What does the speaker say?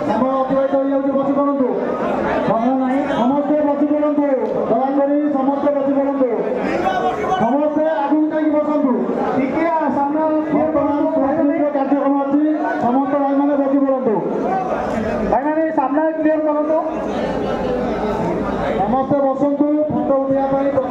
समय अतिबाहित हो जाऊँ बसी पड़ू समय ना समस्ते बसी पड़ू दयाकोरी समस्ते बसी पड़ू समस्ते आगू जाकि बसतु टिके सामने बर्तमान कार्यक्रम अच्छी समस्त भाई मैंने बसी पड़ू भाई मैंने सामना क्लीयर करूँ समस्ते बसतु फोटो उठाइबा